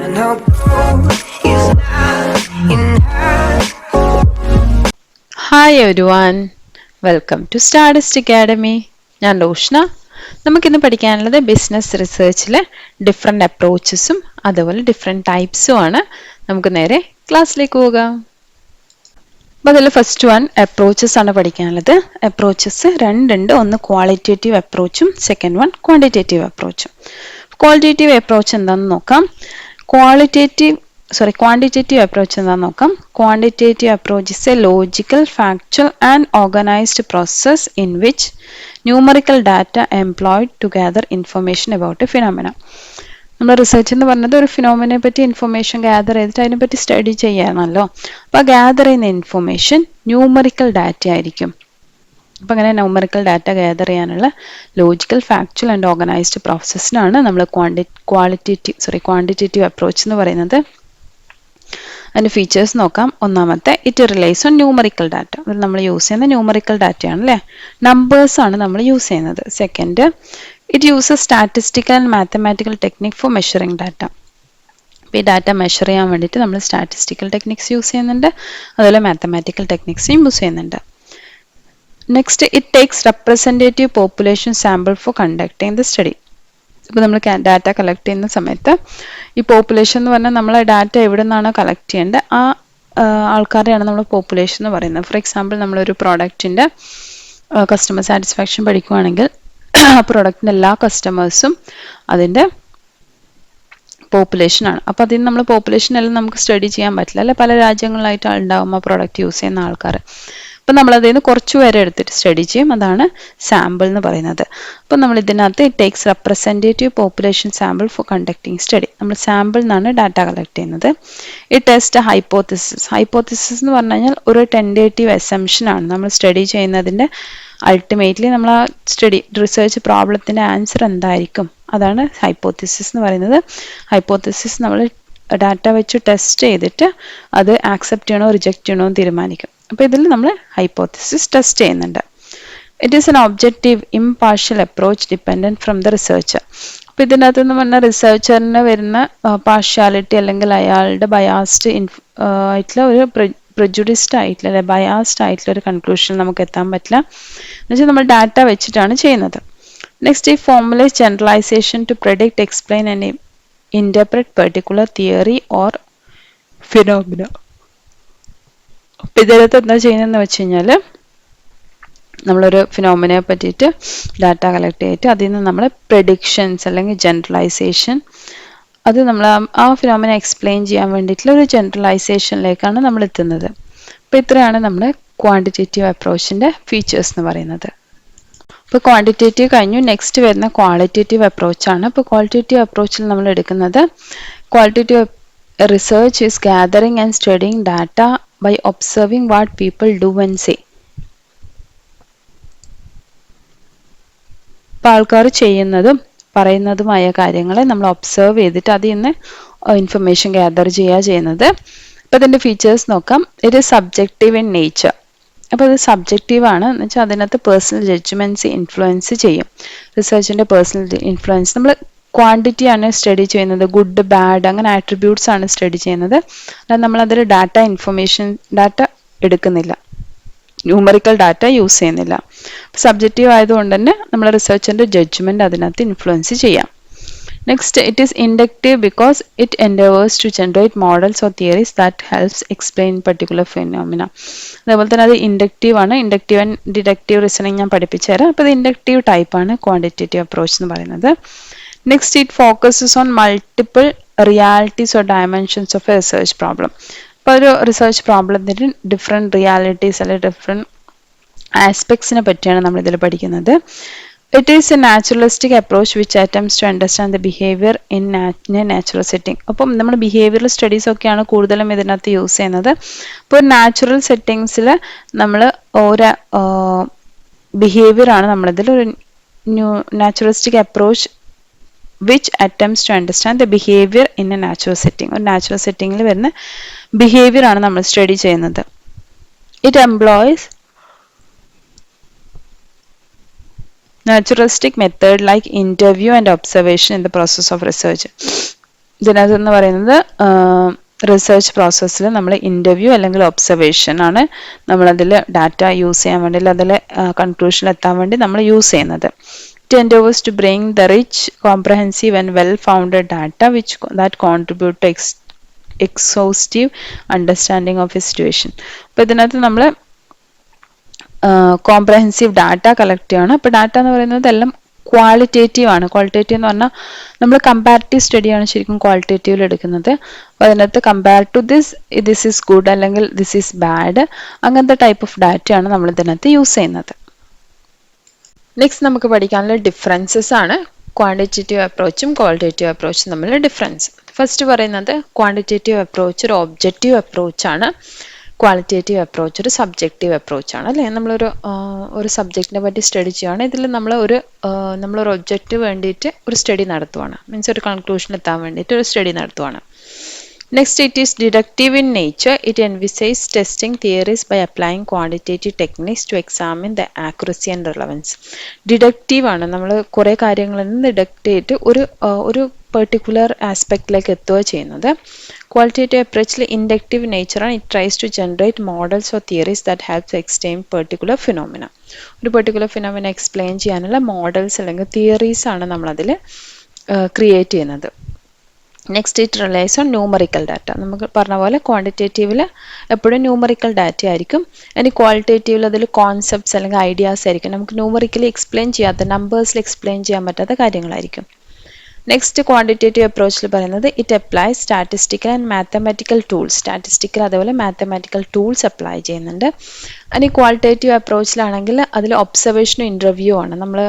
And our goal is not in her. Hi everyone, welcome to Stardust Academy. ഞാൻ റോഷ്ന. നമുക്കിന്ന് പഠിക്കാനുള്ളത് business റിസർച്ചിലെ different അപ്രോച്ചസും അതുപോലെ different ടൈപ്സും ആണ്. നമുക്ക് നേരെ ക്ലാസ്സിലേക്ക് പോകാം. അപ്പോൾ അതിൽ ഫസ്റ്റ് വൺ അപ്രോച്ചസ് ആണ് പഠിക്കാനുള്ളത്. അപ്രോച്ചസ് രണ്ടുണ്ട്. ഒന്ന് ക്വാളിറ്റേറ്റീവ് അപ്രോച്ചും സെക്കൻഡ് വൺ ക്വാണ്ടിറ്റേറ്റീവ് അപ്രോച്ചും. ക്വാളിറ്റേറ്റീവ് അപ്രോച്ച് എന്താണെന്ന് നോക്കാം. Quantitative approach എന്താണെന്ന് നോക്കാം. Quantitative approach is a logical, factual and organized process in which numerical data employed to gather information about a phenomena. നമ്മൾ റിസർച്ച് എന്ന് പറഞ്ഞത് ഒരു ഫിനോമിനെ പറ്റി ഇൻഫർമേഷൻ ഗ്യാദർ ചെയ്തിട്ട് അതിനെപ്പറ്റി സ്റ്റഡി ചെയ്യാനല്ലോ. അപ്പോൾ ഗ്യാദർ ചെയ്യുന്ന ഇൻഫർമേഷൻ ന്യൂമറിക്കൽ ഡാറ്റ ആയിരിക്കും. അപ്പോൾ അങ്ങനെ ന്യൂമറിക്കൽ ഡാറ്റ ഗ്യാദർ ചെയ്യാനുള്ള ലോജിക്കൽ, ഫാക്ച്വൽ ആൻഡ് ഓർഗനൈസ്ഡ് പ്രോസസ്സിനാണ് നമ്മൾ ക്വാണ്ടിറ്റേറ്റീവ് അപ്രോച്ച് എന്ന് പറയുന്നത്. അതിൻ്റെ ഫീച്ചേഴ്സ് നോക്കാം. ഒന്നാമത്തെ, it relies on numerical data. നമ്മൾ യൂസ് ചെയ്യുന്ന ന്യൂമറിക്കൽ ഡാറ്റയാണ് അല്ലേ, നമ്പേഴ്സാണ് നമ്മൾ യൂസ് ചെയ്യുന്നത്. Second, it uses statistical and mathematical technique for measuring data. അപ്പോൾ ഈ ഡാറ്റ മെഷർ ചെയ്യാൻ വേണ്ടിയിട്ട് നമ്മൾ സ്റ്റാറ്റിസ്റ്റിക്കൽ ടെക്നിക്സ് യൂസ് ചെയ്യുന്നുണ്ട്, അതുപോലെ മാത്തമാറ്റിക്കൽ ടെക്നിക്സും യൂസ് ചെയ്യുന്നുണ്ട്. Next, it takes representative population sample for conducting the study. ഇപ്പോൾ നമ്മൾ ഡാറ്റ കളക്ട് ചെയ്യുന്ന സമയത്ത് ഈ പോപ്പുലേഷൻ എന്ന് പറഞ്ഞാൽ നമ്മൾ ഡാറ്റ എവിടെ നിന്നാണോ കളക്ട് ചെയ്യേണ്ടത് ആ ആൾക്കാരെയാണ് നമ്മൾ പോപ്പുലേഷൻ എന്ന് പറയുന്നത്. ഫോർ എക്സാമ്പിൾ, നമ്മളൊരു പ്രോഡക്റ്റിൻ്റെ കസ്റ്റമർ സാറ്റിസ്ഫാക്ഷൻ പഠിക്കുകയാണെങ്കിൽ ആ പ്രോഡക്റ്റിൻ്റെ എല്ലാ കസ്റ്റമേഴ്സും അതിൻ്റെ പോപ്പുലേഷനാണ്. അപ്പോൾ അതിൽ നമ്മൾ പോപ്പുലേഷൻ എല്ലാം നമുക്ക് സ്റ്റഡി ചെയ്യാൻ പറ്റില്ല അല്ലെ, പല രാജ്യങ്ങളിലായിട്ട് ഉണ്ടാവും ആ പ്രോഡക്റ്റ് യൂസ് ചെയ്യുന്ന ആൾക്കാർ. അപ്പം നമ്മളതിൽ നിന്ന് കുറച്ച് പേരെ എടുത്തിട്ട് സ്റ്റഡി ചെയ്യും, അതാണ് സാമ്പിൾ എന്ന് പറയുന്നത്. അപ്പം നമ്മൾ ഇതിനകത്ത് it takes representative population sample for conducting study. നമ്മൾ സാമ്പിൾ നിന്നാണ് ഡാറ്റ കളക്ട് ചെയ്യുന്നത്. It test hypothesis. ഹൈപ്പോത്തിസിസ് എന്ന് പറഞ്ഞു കഴിഞ്ഞാൽ ഒരു ടെൻഡേറ്റീവ് അസംഷനാണ്. നമ്മൾ സ്റ്റഡി ചെയ്യുന്നതിൻ്റെ അൾട്ടിമേറ്റ്ലി നമ്മൾ ആ റിസർച്ച് പ്രോബ്ലത്തിൻ്റെ ആൻസർ എന്തായിരിക്കും, അതാണ് ഹൈപ്പോത്തിസിസ് എന്ന് പറയുന്നത്. ഹൈപ്പോത്തിസിസ് നമ്മൾ ഡാറ്റ വെച്ച് ടെസ്റ്റ് ചെയ്തിട്ട് അത് ആക്സെപ്റ്റ് ചെയ്യണോ റിജക്റ്റ് ചെയ്യണോ എന്ന് തീരുമാനിക്കും. അപ്പോൾ ഇതിൽ നമ്മൾ ഹൈപ്പോത്തിസിസ് ടെസ്റ്റ് ചെയ്യുന്നുണ്ട്. It is N objective impartial approach dependent from the researcher. അപ്പോൾ ഇതിനകത്ത് എന്ന് പറഞ്ഞാൽ റിസർച്ചറിന് വരുന്ന പാർഷ്യാലിറ്റി അല്ലെങ്കിൽ അയാളുടെ ബയാസ്ഡ് ആയിട്ടുള്ള ഒരു പ്രെജുഡിസ്ഡ് ആയിട്ടുള്ള അല്ലെ ബയാസ്ഡ് ആയിട്ടുള്ള ഒരു കൺക്ലൂഷൻ നമുക്ക് എത്താൻ പറ്റില്ല. എന്നുവെച്ചാൽ നമ്മൾ ഡാറ്റ വെച്ചിട്ടാണ് ചെയ്യുന്നത്. നെക്സ്റ്റ്, ഈ formulise generalisation to predict, explain and interpret particular theory or phenomena. അപ്പം ഇതിനകത്ത് എന്താ ചെയ്യുന്നതെന്ന് വെച്ച് കഴിഞ്ഞാൽ നമ്മളൊരു ഫിനോമിനയെ പറ്റിയിട്ട് ഡാറ്റ കളക്ട് ചെയ്തിട്ട് അതിൽ നിന്ന് നമ്മൾ പ്രെഡിക്ഷൻസ് അല്ലെങ്കിൽ ജനറലൈസേഷൻ, അത് നമ്മൾ ആ ഫിനോമിന എക്സ്പ്ലെയിൻ ചെയ്യാൻ വേണ്ടിയിട്ടുള്ള ഒരു ജനറലൈസേഷനിലേക്കാണ് നമ്മൾ എത്തുന്നത്. അപ്പോൾ ഇത്രയാണ് നമ്മുടെ ക്വാണ്ടിറ്റേറ്റീവ് അപ്രോച്ചിൻ്റെ ഫീച്ചേഴ്സ് എന്ന് പറയുന്നത്. ഇപ്പോൾ ക്വാണ്ടിറ്റേറ്റീവ് കഴിഞ്ഞു, നെക്സ്റ്റ് വരുന്ന ക്വാളിറ്റേറ്റീവ് അപ്രോച്ചാണ്. ഇപ്പോൾ ക്വാളിറ്റേറ്റീവ് അപ്രോച്ചിൽ നമ്മൾ എടുക്കുന്നത് qualitative research is gathering and studying data by observing what people do and say. ഇപ്പോൾ ആൾക്കാർ ചെയ്യുന്നതും പറയുന്നതുമായ കാര്യങ്ങളെ നമ്മൾ ഒബ്സർവ് ചെയ്തിട്ട് അതിൽ നിന്ന് ഇൻഫർമേഷൻ ഗ്യാദർ ചെയ്യുന്നത്. അപ്പോൾ ഇതിൻ്റെ ഫീച്ചേഴ്സ് നോക്കാം. ഇത് സബ്ജക്റ്റീവ് ഇൻ നേച്ചർ. അപ്പോൾ ഇത് സബ്ജക്റ്റീവ് ആണ് എന്ന് വെച്ചാൽ അതിനകത്ത് പേഴ്സണൽ ജഡ്ജ്മെൻറ്റ്സ് ഇൻഫ്ലുവൻസ് ചെയ്യും. റിസർച്ചിൻ്റെ പേഴ്സണൽ ഇൻഫ്ലുവൻസ്, നമ്മൾ ക്വാണ്ടിറ്റി ആണ് സ്റ്റഡി ചെയ്യുന്നത്, ഗുഡ് ബാഡ് അങ്ങനെ ആട്രിബ്യൂട്ട്സ് ആണ് സ്റ്റഡി ചെയ്യുന്നത്. അല്ലാതെ നമ്മളതിൽ ഡാറ്റ എടുക്കുന്നില്ല, ന്യൂമറിക്കൽ ഡാറ്റ യൂസ് ചെയ്യുന്നില്ല. സബ്ജക്റ്റീവ് ആയതുകൊണ്ട് തന്നെ നമ്മൾ റിസർച്ചിൻ്റെ ജഡ്ജ്മെൻറ്റ് അതിനകത്ത് ഇൻഫ്ലുവൻസ് ചെയ്യാം. Next, it is inductive because it endeavours to generate models or theories that helps explain particular phenomena. അതേപോലെ തന്നെ അത് ഇൻഡക്റ്റീവ് ആണ്. ഇൻഡക്റ്റീവ് ആൻഡ് ഡിഡക്റ്റീവ് റീസണിങ് ഞാൻ പഠിപ്പിച്ചു തരാം. അപ്പോൾ ഇത് ഇൻഡക്റ്റീവ് ടൈപ്പാണ് ക്വാണ്ടിറ്റേറ്റീവ് അപ്രോച്ച് എന്ന് പറയുന്നത്. Next, it focuses on multiple realities or dimensions of a research problem. ഇപ്പോൾ ഒരു റിസർച്ച് പ്രോബ്ലത്തിൻ്റെ ഡിഫറെൻറ്റ് റിയാലിറ്റീസ് അല്ലെങ്കിൽ ഡിഫറെൻറ്റ് ആസ്പെക്ട്സിനെ പറ്റിയാണ് നമ്മളിതിൽ പഠിക്കുന്നത്. It is a naturalistic approach which attempts to understand the behaviour in a natural setting. അപ്പം നമ്മൾ ബിഹേവിയറൽ സ്റ്റഡീസ് ഒക്കെയാണ് കൂടുതലും ഇതിനകത്ത് യൂസ് ചെയ്യുന്നത്. ഇപ്പോൾ നാച്ചുറൽ സെറ്റിങ്സിൽ നമ്മൾ ഓരോ ബിഹേവിയറാണ് നമ്മളിതിൽ ഒരു naturalistic approach which attempts to understand the behavior in a natural setting. ഒരു നാച്ചുറൽ സെറ്റിങ്ങിൽ വരുന്ന ബിഹേവിയർ ആണ് നമ്മൾ സ്റ്റഡി ചെയ്യുന്നത്. It employs naturalistic method like interview and observation in the process of research. ഇതിനകത്തെന്ന് പറയുന്നത് റിസർച്ച് പ്രോസസ്സിൽ നമ്മൾ ഇൻ്റർവ്യൂ അല്ലെങ്കിൽ ഒബ്സർവേഷൻ ആണ് നമ്മളതിൽ ഡാറ്റ യൂസ് ചെയ്യാൻ വേണ്ടി, അതിൽ കൺക്ലൂഷനിൽ എത്താൻ വേണ്ടി നമ്മൾ യൂസ് ചെയ്യുന്നത്. It endeavors to bring the rich, comprehensive and well-founded data that contribute to exhaustive understanding of a situation. അപ്പോൾ ഇതിനകത്ത് നമ്മൾ കോംപ്രഹെൻസീവ് ഡാറ്റ കളക്ട് ചെയ്യണം. അപ്പോൾ ഡാറ്റ എന്ന് പറയുന്നത് എല്ലാം ക്വാളിറ്റേറ്റീവ് ആണ്. ക്വാളിറ്റേറ്റീവ് എന്ന് പറഞ്ഞാൽ നമ്മൾ കമ്പാരിറ്റീവ് സ്റ്റഡിയാണ് ശരിക്കും ക്വാളിറ്റേറ്റീവിൽ എടുക്കുന്നത്. അപ്പോൾ അതിനകത്ത് compare to this is good അല്ലെങ്കിൽ ദിസ് ഈസ് ബാഡ്, അങ്ങനത്തെ ടൈപ്പ് ഓഫ് ഡാറ്റയാണ് നമ്മൾ ഇതിനകത്ത് യൂസ് ചെയ്യുന്നത്. നെക്സ്റ്റ് നമുക്ക് പഠിക്കാനുള്ള ഡിഫറൻസസ് ആണ് ക്വാണ്ടിറ്റേറ്റീവ് അപ്രോച്ചും ക്വാളിറ്റേറ്റീവ് അപ്രോച്ചും തമ്മിലുള്ള ഡിഫറൻസ്. ഫസ്റ്റ് പറയുന്നത് ക്വാണ്ടിറ്റേറ്റീവ് അപ്രോച്ച് ഒരു ഒബ്ജക്റ്റീവ് അപ്രോച്ചാണ്, ക്വാളിറ്റേറ്റീവ് അപ്രോച്ച് ഒരു സബ്ജക്റ്റീവ് അപ്രോച്ചാണ് അല്ലേ. ഒരു സബ്ജക്റ്റിനെ പറ്റി സ്റ്റഡി ചെയ്യുകയാണ്. ഇതിൽ നമ്മളൊരു ഒബ്ജക്റ്റ് വേണ്ടിയിട്ട് ഒരു സ്റ്റഡി നടത്തുവാണ്, മീൻസ് ഒരു കൺക്ലൂഷൻ എത്താൻ വേണ്ടിയിട്ട് ഒരു study നടത്തുവാണ്. Next, it is deductive in nature. It envisages testing theories by applying quantitative techniques to examine the accuracy and relevance. Deductive ആണ്, നമ്മൾ കുറേ കാര്യങ്ങളിൽ നിന്ന് ഡിഡക്റ്റ് ചെയ്തിട്ട് ഒരു പെർട്ടിക്കുലർ ആസ്പെക്റ്റിലേക്ക് എത്തുക ചെയ്യുന്നത്. ക്വാളിറ്റേറ്റീവ് അപ്രോച്ചിൽ ഇൻഡക്റ്റീവ് നേച്ചറാണ്. It tries to generate models or theories that have explain particular phenomena. ഒരു പെർട്ടിക്കുലർ ഫിനോമിന എക്സ്പ്ലെയിൻ ചെയ്യാനുള്ള മോഡൽസ് അല്ലെങ്കിൽ തിയറീസ് ആണ് നമ്മളതിൽ ക്രിയേറ്റ് ചെയ്യുന്നത്. Next, it relies on numerical data. നമുക്ക് പറഞ്ഞ പോലെ ക്വാണ്ടിറ്റേറ്റീവിൽ എപ്പോഴും ന്യൂമറിക്കൽ ഡാറ്റ ആയിരിക്കും. ഇനി ക്വാളിറ്റേറ്റീവിൽ അതിൽ കോൺസെപ്റ്റ്സ് അല്ലെങ്കിൽ ഐഡിയാസ് ആയിരിക്കും, നമുക്ക് ന്യൂമറിക്കലി എക്സ്പ്ലെയിൻ ചെയ്യാത്ത, നമ്പേഴ്സിൽ എക്സ്പ്ലെയിൻ ചെയ്യാൻ പറ്റാത്ത കാര്യങ്ങളായിരിക്കും. നെക്സ്റ്റ്, ക്വാണ്ടിറ്റേറ്റീവ് അപ്രോച്ചിൽ പറയുന്നത് it applies statistical and mathematical tools. Statistical അതേപോലെ മാത്തമാറ്റിക്കൽ ടൂൾസ് അപ്ലൈ ചെയ്യുന്നുണ്ട്. ഇനി ക്വാളിറ്റേറ്റീവ് അപ്രോച്ചിലാണെങ്കിൽ അതിൽ ഒബ്സർവേഷനും ഇൻ്റർവ്യൂ ആണ്. നമ്മൾ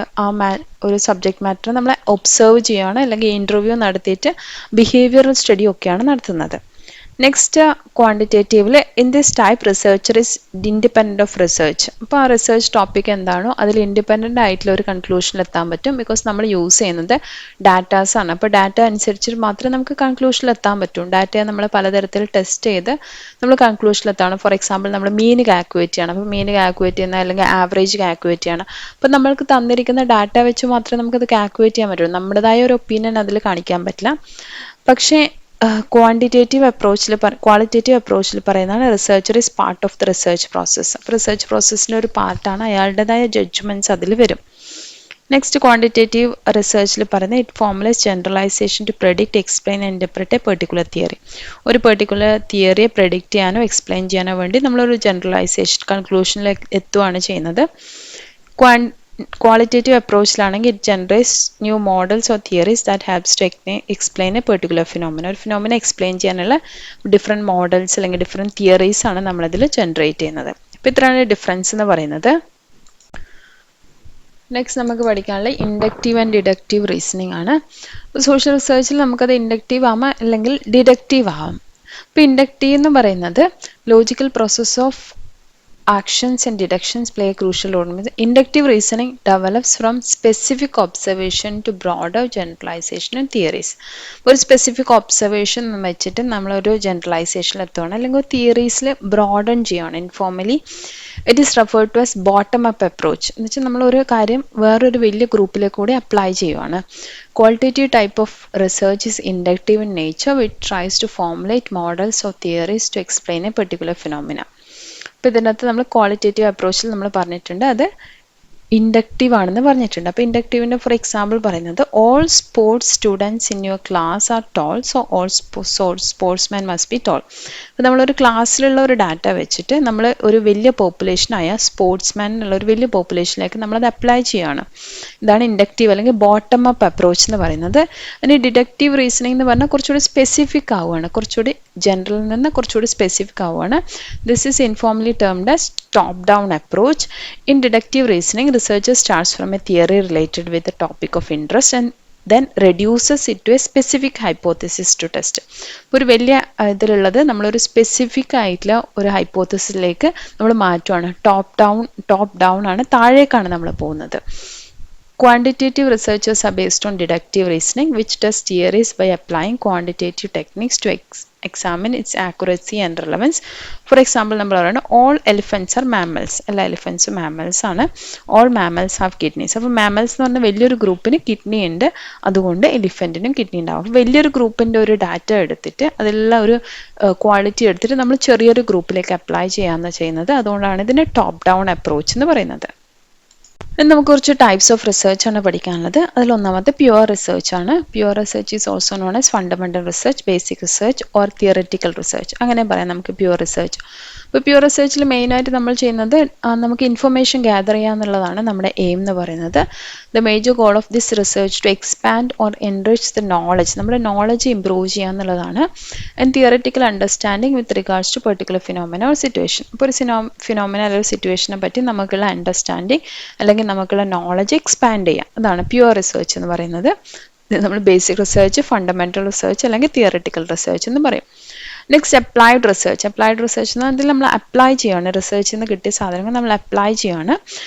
ഒരു സബ്ജക്ട് മാറ്റർ നമ്മൾ ഒബ്സർവ് ചെയ്യുകയാണ് അല്ലെങ്കിൽ ഇൻ്റർവ്യൂ നടത്തിയിട്ട് ബിഹേവിയറൽ സ്റ്റഡി ഒക്കെയാണ് നടത്തുന്നത്. നെക്സ്റ്റ്, ക്വാണ്ടിറ്റേറ്റീവിൽ in this type researcher is independent of research. അപ്പോൾ ആ റിസർച്ച് ടോപ്പിക് എന്താണോ അതിൽ ഇൻഡിപെൻഡൻ്റ് ആയിട്ടുള്ള ഒരു കൺക്ലൂഷനിൽ എത്താൻ പറ്റും. ബിക്കോസ് നമ്മൾ യൂസ് ചെയ്യുന്നത് ഡാറ്റാസ് ആണ്. അപ്പോൾ ഡാറ്റ അനുസരിച്ച് മാത്രമേ നമുക്ക് കൺക്ലൂഷനിൽ എത്താൻ പറ്റൂ. ഡാറ്റയെ നമ്മൾ പലതരത്തിൽ ടെസ്റ്റ് ചെയ്ത് നമ്മൾ കൺക്ലൂഷനിലെത്താണ്. ഫോർ എക്സാമ്പിൾ നമ്മൾ മീന് കാൽക്കുലേറ്റ് ചെയ്യണം. അപ്പോൾ മീന് കാൽക്കുലേറ്റ് ചെയ്യുന്ന അല്ലെങ്കിൽ ആവറേജ് കാൽക്കുലേറ്റ് ചെയ്യണം. അപ്പോൾ നമ്മൾക്ക് തന്നിരിക്കുന്ന ഡാറ്റ വെച്ച് മാത്രമേ നമുക്കത് കാൽക്കുലേറ്റ് ചെയ്യാൻ പറ്റുള്ളൂ. നമ്മുടേതായ ഒരു ഒപ്പീനിയൻ അതിൽ കാണിക്കാൻ പറ്റില്ല. പക്ഷേ ക്വാണ്ടിറ്റേറ്റീവ് അപ്രോച്ചിൽ പറയുന്നതാണ് researcher is part of the research process. അപ്പോൾ റിസർച്ച് പ്രോസസ്സിൻ്റെ ഒരു പാർട്ടാണ്, അയാളുടേതായ ജഡ്ജ്മെൻറ്റ്സ് അതിൽ വരും. നെക്സ്റ്റ്, ക്വാണ്ടിറ്റേറ്റീവ് റിസർച്ചിൽ പറയുന്നത് it formulise generalisation to predict, explain and interpret a particular theory. ഒരു പെർട്ടിക്കുലർ തിയറിയെ പ്രെഡിക്റ്റ് ചെയ്യാനോ എക്സ്പ്ലെയിൻ ചെയ്യാനോ വേണ്ടി നമ്മളൊരു ജനറലൈസേഷൻ കൺക്ലൂഷനിലേക്ക് എത്തുകയാണ് ചെയ്യുന്നത്. ക്വാളിറ്റേറ്റീവ് അപ്രോച്ചിലാണെങ്കിൽ it generates new models or theories that haves to explain a particular phenomena. ഒരു ഫിനോമിന എക്സ്പ്ലെയിൻ ചെയ്യാനുള്ള ഡിഫറെൻറ്റ് മോഡൽസ് അല്ലെങ്കിൽ ഡിഫറെൻറ്റ് തിയറീസ് ആണ് നമ്മളതിൽ ജനറേറ്റ് ചെയ്യുന്നത്. അപ്പോൾ ഇത്രയാണ് ഡിഫറൻസ് എന്ന് പറയുന്നത്. നെക്സ്റ്റ് നമുക്ക് പഠിക്കാനുള്ള ഇൻഡക്റ്റീവ് ആൻഡ് ഡിഡക്റ്റീവ് റീസണിങ് ആണ്. സോഷ്യൽ റിസർച്ചിൽ നമുക്കത് ഇൻഡക്റ്റീവ് ആവാം അല്ലെങ്കിൽ ഡിഡക്റ്റീവ് ആവാം. അപ്പോൾ ഇൻഡക്റ്റീവ് എന്ന് പറയുന്നത് logical process of actions and deductions play a crucial role. Inductive reasoning develops from specific observation to broader generalization and theories. ഒരു സ്പെസിഫിക് ഒബ്സർവേഷൻ വെച്ചിട്ട് നമ്മളൊരു ജനറലൈസേഷനിൽ എത്തുകയാണ് അല്ലെങ്കിൽ ഒരു തിയറീസിൽ ബ്രോഡൺ ചെയ്യുകയാണ്. Informally it is referred to as bottom up approach എന്ന് വെച്ചാൽ നമ്മളൊരു കാര്യം വേറൊരു വലിയ ഗ്രൂപ്പിലേക്ക് കൂടി അപ്ലൈ ചെയ്യുകയാണ്. Qualitative type of research is inductive in nature, which tries to formulate models or theories to explain a particular phenomena. അപ്പോൾ ഇതിനകത്ത് നമ്മൾ ക്വാളിറ്റേറ്റീവ് അപ്രോച്ചിൽ നമ്മൾ പറഞ്ഞിട്ടുണ്ട് അത് ഇൻഡക്റ്റീവ് ആണെന്ന് പറഞ്ഞിട്ടുണ്ട്. അപ്പോൾ ഇൻഡക്റ്റീവിൻ്റെ ഫോർ എക്സാമ്പിൾ പറയുന്നത് all sports students in your class are tall, so all sportsman must be tall. അപ്പോൾ നമ്മളൊരു ക്ലാസ്സിലുള്ള ഒരു ഡാറ്റ വെച്ചിട്ട് നമ്മൾ ഒരു വലിയ പോപ്പുലേഷനായ സ്പോർട്സ്മാൻ എന്നുള്ള ഒരു വലിയ പോപ്പുലേഷനിലേക്ക് നമ്മളത് അപ്ലൈ ചെയ്യുകയാണ്. ഇതാണ് ഇൻഡക്റ്റീവ് അല്ലെങ്കിൽ ബോട്ടം അപ്പ് അപ്രോച്ച് എന്ന് പറയുന്നത്. ഇനി ഡിഡക്റ്റീവ് റീസണിംഗ് എന്ന് പറഞ്ഞാൽ കുറച്ചുകൂടി സ്പെസിഫിക് ആവുകയാണ്, കുറച്ചുകൂടി ജനറലിൽ നിന്ന് കുറച്ചുകൂടി സ്പെസിഫിക് ആവുകയാണ്. This is informally termed as top down approach. In deductive reasoning, researcher starts from a theory related with the topic of interest and then reduces it to a specific hypothesis to test. ഒരു വലിയ ഇതിലുള്ളത് നമ്മളൊരു specific ആയിട്ടുള്ള ഒരു ഹൈപ്പോത്തസിസിലേക്ക് നമ്മൾ മാറ്റുകയാണ്. Top down ആണ്, താഴേക്കാണ് നമ്മൾ പോകുന്നത്. Quantitative researches are based on deductive reasoning, which does theories by applying quantitative techniques to examine its accuracy and relevance. For example, നമ്മൾ പറയുന്നത് all elephants are mammals. എല്ലാ elephants mammals ആണ്. All mammals have kidneys. അപ്പോൾ mammals എന്ന് പറഞ്ഞാൽ വലിയൊരു ഗ്രൂപ്പിന് kidney ഉണ്ട്, അതുകൊണ്ട് എലിഫൻറ്റിനും കിഡ്നി ഉണ്ടാവും. അപ്പോൾ വലിയൊരു ഗ്രൂപ്പിൻ്റെ ഒരു ഡാറ്റ എടുത്തിട്ട് അതെല്ലാം ഒരു ക്വാളിറ്റി എടുത്തിട്ട് നമ്മൾ ചെറിയൊരു ഗ്രൂപ്പിലേക്ക് അപ്ലൈ ചെയ്യാമെന്ന് ചെയ്യുന്നത്. അതുകൊണ്ടാണ് ഇതിന് ടോപ്പ് ഡൗൺ അപ്രോച്ച് എന്ന് പറയുന്നത്. നമുക്ക് കുറച്ച് ടൈപ്സ് ഓഫ് റിസർച്ച് ആണ് പഠിക്കാനുള്ളത്. അതിൽ ഒന്നാമത്തെ പ്യുവർ റിസർച്ച് ആണ്. Pure research is also known as fundamental research, basic research or theoretical research, അങ്ങനെ പറയാം നമുക്ക് പ്യുവർ റിസർച്ച്. ഇപ്പോൾ പ്യുവർ റിസർച്ചിൽ മെയിനായിട്ട് നമ്മൾ ചെയ്യുന്നത് നമുക്ക് ഇൻഫർമേഷൻ ഗ്യാദർ ചെയ്യുക എന്നുള്ളതാണ് നമ്മുടെ എയിം എന്ന് പറയുന്നത്. The major goal of this research to expand or enrich the knowledge, നമ്മുടെ നോളജ് ഇംപ്രൂവ് ചെയ്യുക എന്നുള്ളതാണ്. And theoretical understanding with regards to particular phenomena or situation. ഇപ്പോൾ ഒരു ഫിനോമിന അല്ലെങ്കിൽ സിറ്റുവേഷനെ പറ്റി നമുക്കുള്ള അണ്ടർസ്റ്റാൻഡിങ് അല്ലെങ്കിൽ നമുക്കുള്ള നോളജ് എക്സ്പാൻഡ് ചെയ്യാം, അതാണ് പ്യുവർ റിസർച്ച് എന്ന് പറയുന്നത്. നമ്മൾ ബേസിക് റിസർച്ച്, ഫണ്ടമെന്റൽ റിസർച്ച് അല്ലെങ്കിൽ തിയററ്റിക്കൽ റിസർച്ച് എന്ന് പറയും. Next applied research. Applied research എന്ന് പറഞ്ഞാൽ നമ്മൾ അപ്ലൈ ചെയ്യുകയാണ്, റിസർച്ചിൽ നിന്ന് കിട്ടിയ സാധനങ്ങൾ നമ്മൾ അപ്ലൈ ചെയ്യുകയാണ്.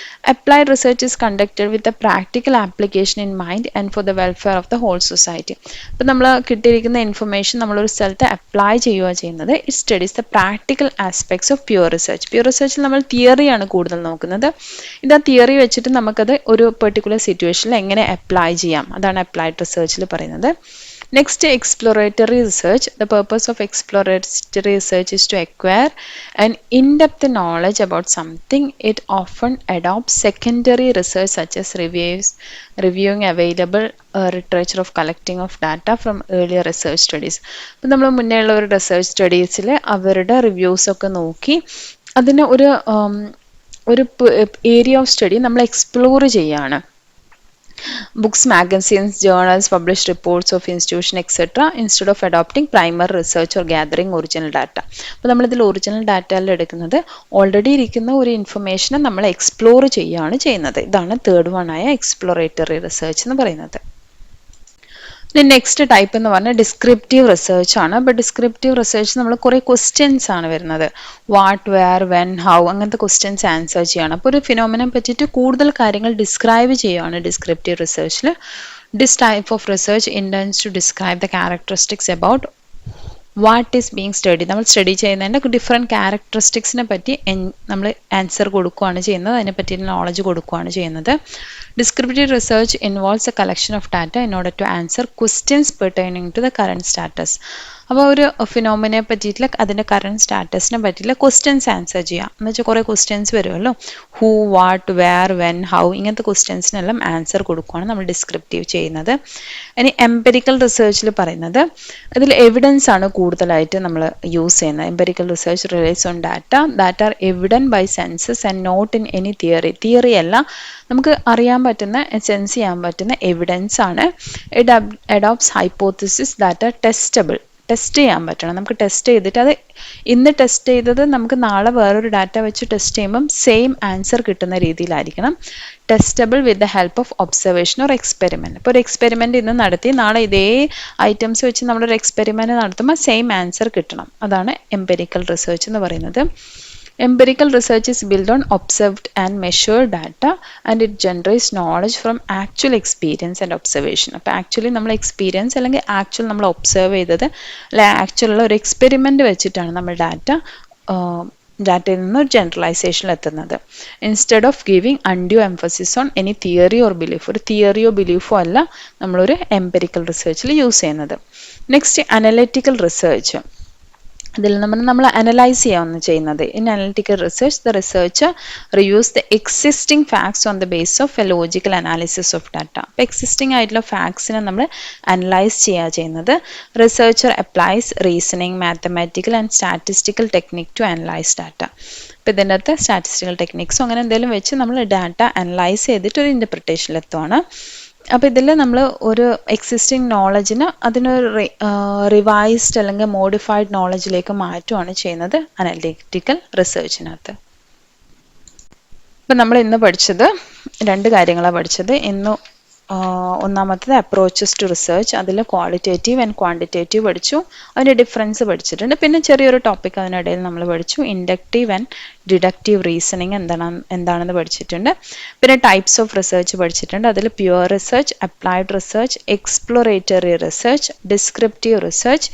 Applied research is conducted with a practical application in mind and for the welfare of the whole society. അപ്പോൾ നമ്മൾ കിട്ടിയിരിക്കുന്ന ഇൻഫർമേഷൻ നമ്മളൊരു സ്ഥലത്ത് അപ്ലൈ ചെയ്യുക ചെയ്യുന്നത്. It studies the practical aspects of pure research. Pure റിസർച്ചിൽ നമ്മൾ തിയറിയാണ് കൂടുതൽ നോക്കുന്നത്. ഇത് ആ തിയറി വെച്ചിട്ട് നമുക്കത് ഒരു പെർട്ടിക്കുലർ സിറ്റുവേഷനിൽ എങ്ങനെ അപ്ലൈ ചെയ്യാം, അതാണ് അപ്ലൈഡ് റിസർച്ചിൽ പറയുന്നത്. Next, exploratory research. The purpose of exploratory research is to acquire an in-depth knowledge about something. It often adopts secondary research such as reviewing available literature of collecting of data from earlier research studies. അപ്പോൾ നമ്മൾ മുന്നേ ഉള്ള ഒരു research സ്റ്റഡീസിൽ അവരുടെ reviews ഒക്കെ നോക്കി അതിന് ഒരു ഏരിയ ഓഫ് സ്റ്റഡി നമ്മൾ എക്സ്പ്ലോർ ചെയ്യാണ്. Books, magazines, journals, published reports of institution, etc. instead of adopting primary research or gathering original data. അപ്പോൾ നമ്മളിതിൽ ഒറിജിനൽ ഡാറ്റയിൽ എടുക്കുന്നത് ഓൾറെഡി ഇരിക്കുന്ന ഒരു ഇൻഫർമേഷനെ നമ്മൾ എക്സ്പ്ലോർ ചെയ്യുകയാണ് ചെയ്യുന്നത്. ഇതാണ് തേർഡ് വൺ ആയ എക്സ്പ്ലോറേറ്ററി റിസർച്ച് എന്ന് പറയുന്നത്. നെക്സ്റ്റ് ടൈപ്പ് എന്ന് പറഞ്ഞാൽ ഡിസ്ക്രിപ്റ്റീവ് റിസർച്ച് ആണ്. അപ്പോൾ ഡിസ്ക്രിപ്റ്റീവ് റിസർച്ച് നമ്മൾ കുറേ ക്വസ്റ്റ്യൻസ് ആണ് വരുന്നത്. വാട്ട്, വെയർ, വെൻ, ഹൗ അങ്ങനത്തെ ക്വസ്റ്റ്യൻസ് ആൻസർ ചെയ്യണം. അപ്പോൾ ഒരു ഫിനോമിനെ പറ്റിയിട്ട് കൂടുതൽ കാര്യങ്ങൾ ഡിസ്ക്രൈബ് ചെയ്യുകയാണ് ഡിസ്ക്രിപ്റ്റീവ് റിസർച്ചിൽ. This type of research intends to describe the characteristics about what is being study. നമ്മൾ സ്റ്റഡി ചെയ്യുന്നതിൻ്റെ ഡിഫറെൻറ്റ് ക്യാരക്ടറിസ്റ്റിക്സിനെ പറ്റി നമ്മൾ ആൻസർ കൊടുക്കുകയാണ് ചെയ്യുന്നത്, അതിനെപ്പറ്റി നോളജ് കൊടുക്കുകയാണ് ചെയ്യുന്നത്. Descriptive research involves a collection of data in order to answer questions pertaining to the current status. അപ്പോൾ ഒരു ഫിനോമിനെ പറ്റിയിട്ടുള്ള അതിൻ്റെ കറണ്ട് സ്റ്റാറ്റസിനെ പറ്റിയിട്ടുള്ള ക്വസ്റ്റ്യൻസ് ആൻസർ ചെയ്യാം എന്ന് വെച്ചാൽ കുറേ ക്വസ്റ്റ്യൻസ് വരുമല്ലോ. Who, what, where, when, how ഇങ്ങനത്തെ ക്വസ്റ്റ്യൻസിനെല്ലാം ആൻസർ കൊടുക്കുകയാണ് നമ്മൾ ഡിസ്ക്രിപ്റ്റീവ് ചെയ്യുന്നത്. ഇനി എംപെരിക്കൽ റിസർച്ചിൽ പറയുന്നത് ഇതിൽ എവിഡൻസ് ആണ് കൂടുതലായിട്ട് നമ്മൾ യൂസ് ചെയ്യുന്നത്. Empirical research relates on that are evident by senses and not in any theory അല്ല, നമുക്ക് അറിയാൻ പറ്റുന്ന സെൻസ് ചെയ്യാൻ പറ്റുന്ന എവിഡൻസ് ആണ്. It adopts hypothesis that are testable. Test ചെയ്യാൻ പറ്റണം, നമുക്ക് ടെസ്റ്റ് ചെയ്തിട്ട് അത് ഇന്ന് ടെസ്റ്റ് ചെയ്തത് നമുക്ക് നാളെ വേറൊരു ഡാറ്റ വെച്ച് ടെസ്റ്റ് ചെയ്യുമ്പം സെയിം ആൻസർ കിട്ടുന്ന രീതിയിലായിരിക്കണം. Testable with the help of observation or experiment. ഇപ്പോൾ ഒരു എക്സ്പെരിമെൻറ്റ് ഇന്ന് നടത്തി നാളെ ഇതേ ഐറ്റംസ് വെച്ച് നമ്മളൊരു എക്സ്പെരിമെൻറ്റ് നടത്തുമ്പോൾ സെയിം ആൻസർ കിട്ടണം. അതാണ് എംപെരിക്കൽ റിസർച്ച് എന്ന് പറയുന്നത്. Empirical research is built on observed and measured data and it generates knowledge from actual experience and observation. അപ്പോൾ ആക്ച്വലി നമ്മൾ എക്സ്പീരിയൻസ് അല്ലെങ്കിൽ ആക്ച്വൽ നമ്മൾ ഒബ്സർവ് ചെയ്തത് അല്ലെങ്കിൽ ആക്ച്വലുള്ള ഒരു എക്സ്പെരിമെൻ്റ് വെച്ചിട്ടാണ് നമ്മൾ ഡാറ്റയിൽ നിന്ന് ഒരു ജനറലൈസേഷനിൽ എത്തുന്നത്. Instead of giving undue emphasis on any theory or belief, ഒരു തിയറിയോ ബിലീഫോ അല്ല നമ്മളൊരു എംപെരിക്കൽ റിസർച്ചിൽ യൂസ് ചെയ്യുന്നത്. Next analytical research. ഇതിൽ നമ്മൾ അനലൈസ് ചെയ്യാവുന്ന ചെയ്യുന്നത്. In analytical research the researcher reviews the existing facts on the base of a logical analysis of data. അപ്പോൾ എക്സിസ്റ്റിംഗ് ആയിട്ടുള്ള ഫാക്ട്സിനെ നമ്മൾ അനലൈസ് ചെയ്യുന്നത്. Researcher applies reasoning, mathematical and statistical technique to analyse data. അപ്പോൾ ഇതിൻ്റെ അകത്ത് സ്റ്റാറ്റിസ്റ്റിക്കൽ ടെക്നിക്സോ അങ്ങനെ എന്തെങ്കിലും വെച്ച് നമ്മൾ ഡാറ്റ അനലൈസ് ചെയ്തിട്ട് ഒരു ഇൻ്റർപ്രിട്ടേഷനിലെത്തുവാണ്. അപ്പോൾ ഇതിൽ നമ്മൾ ഒരു എക്സിസ്റ്റിംഗ് നോളജിന് അതിനൊരു റിവൈസ്ഡ് അല്ലെങ്കിൽ മോഡിഫൈഡ് നോളജിലേക്ക് മാറ്റുകയാണ് ചെയ്യുന്നത് അനലിറ്റിക്കൽ റിസർച്ചിനകത്ത്. ഇപ്പം നമ്മൾ ഇന്ന് പഠിച്ചത് രണ്ട് കാര്യങ്ങളാണ് പഠിച്ചത്. ഇന്ന് ഒന്നാമത്തത് അപ്രോച്ചസ് ടു റിസർച്ച്, അതിൽ ക്വാളിറ്റേറ്റീവ് ആൻഡ് ക്വാണ്ടിറ്റേറ്റീവ് പഠിച്ചു, അതിൻ്റെ ഡിഫറൻസ് പഠിച്ചിട്ടുണ്ട്. പിന്നെ ചെറിയൊരു ടോപ്പിക് അതിനിടയിൽ നമ്മൾ പഠിച്ചു, ഇൻഡക്റ്റീവ് ആൻഡ് ഡിഡക്റ്റീവ് റീസണിങ് എന്താണെന്ന് പഠിച്ചിട്ടുണ്ട്. പിന്നെ ടൈപ്സ് ഓഫ് റിസർച്ച് പഠിച്ചിട്ടുണ്ട്, അതിൽ pure research, applied research, exploratory research, descriptive research,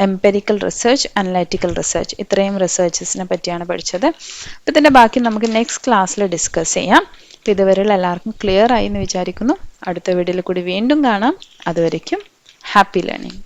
empirical research, analytical research, ഇത്രയും റിസർച്ചസിനെ പറ്റിയാണ് പഠിച്ചത്. അപ്പോൾ ഇതിൻ്റെ ബാക്കി നമുക്ക് നെക്സ്റ്റ് ക്ലാസ്സിൽ ഡിസ്കസ് ചെയ്യാം. അപ്പോൾ ഇതുവരെയുള്ള എല്ലാവർക്കും ക്ലിയർ ആയി എന്ന് വിചാരിക്കുന്നു. അടുത്ത വീഡിയോയിൽ കൂടി വീണ്ടും കാണാം. അതുവരയ്ക്കും ഹാപ്പി ലേണിംഗ്.